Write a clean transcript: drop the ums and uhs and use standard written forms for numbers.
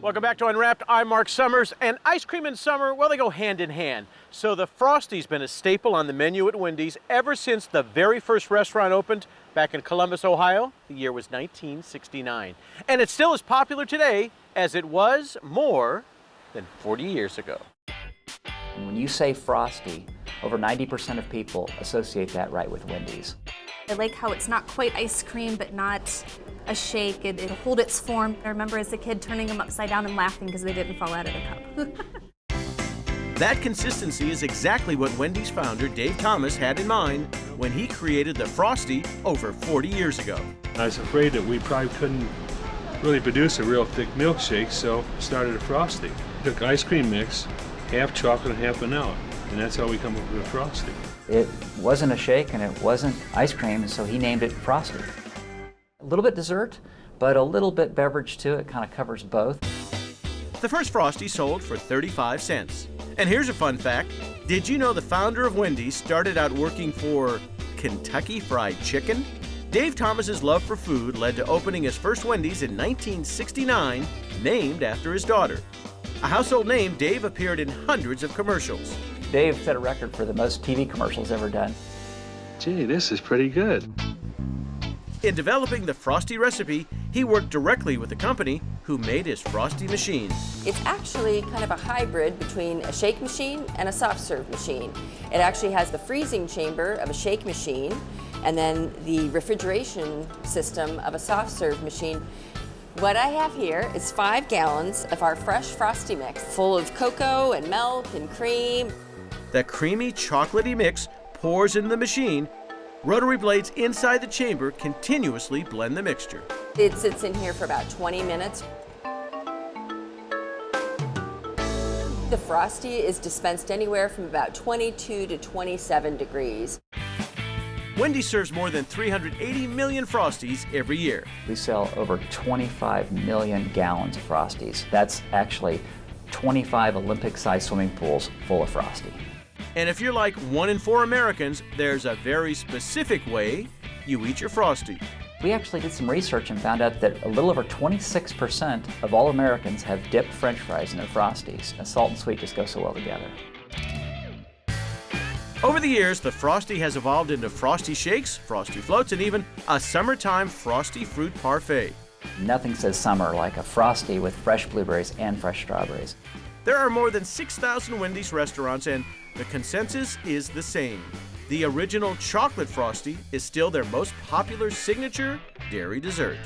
Welcome back to Unwrapped. I'm Marc Summers, and ice cream and summer, well, they go hand in hand. So the Frosty's been a staple on the menu at Wendy's ever since the very first restaurant opened back in Columbus, Ohio. The year was 1969. And it's still as popular today as it was more than 40 years ago. When you say Frosty, over 90% of people associate that right with Wendy's. I like how it's not quite ice cream, but not a shake. It'll hold its form. I remember as a kid turning them upside down and laughing because they didn't fall out of the cup. That consistency is exactly what Wendy's founder Dave Thomas had in mind when he created the Frosty over 40 years ago. I was afraid that we probably couldn't really produce a real thick milkshake, so started a Frosty. Took ice cream mix, half chocolate and half vanilla, and that's how we come up with a Frosty. It wasn't a shake and it wasn't ice cream, so he named it Frosty. A little bit dessert, but a little bit beverage too. It kind of covers both. The first Frosty sold for 35 cents. And here's a fun fact. Did you know the founder of Wendy's started out working for Kentucky Fried Chicken? Dave Thomas's love for food led to opening his first Wendy's in 1969, named after his daughter. A household name, Dave appeared in hundreds of commercials. Dave set a record for the most TV commercials ever done. Gee, this is pretty good. In developing the Frosty recipe, he worked directly with the company who made his Frosty machine. It's actually kind of a hybrid between a shake machine and a soft serve machine. It actually has the freezing chamber of a shake machine and then the refrigeration system of a soft serve machine. What I have here is 5 gallons of our fresh Frosty mix, full of cocoa and milk and cream. The creamy, chocolatey mix pours into the machine. Rotary blades inside the chamber continuously blend the mixture. It sits in here for about 20 minutes. The Frosty is dispensed anywhere from about 22 to 27 degrees. Wendy serves more than 380 million Frosties every year. We sell over 25 million gallons of Frosties. That's actually 25 Olympic-sized swimming pools full of Frosty. And if you're like 1 in 4 Americans, there's a very specific way you eat your Frosty. We actually did some research and found out that a little over 26% of all Americans have dipped French fries in their Frosties. And salt and sweet just go so well together. Over the years, the Frosty has evolved into Frosty Shakes, Frosty Floats, and even a summertime Frosty Fruit Parfait. Nothing says summer like a Frosty with fresh blueberries and fresh strawberries. There are more than 6,000 Wendy's restaurants, and the consensus is the same. The original chocolate Frosty is still their most popular signature dairy dessert.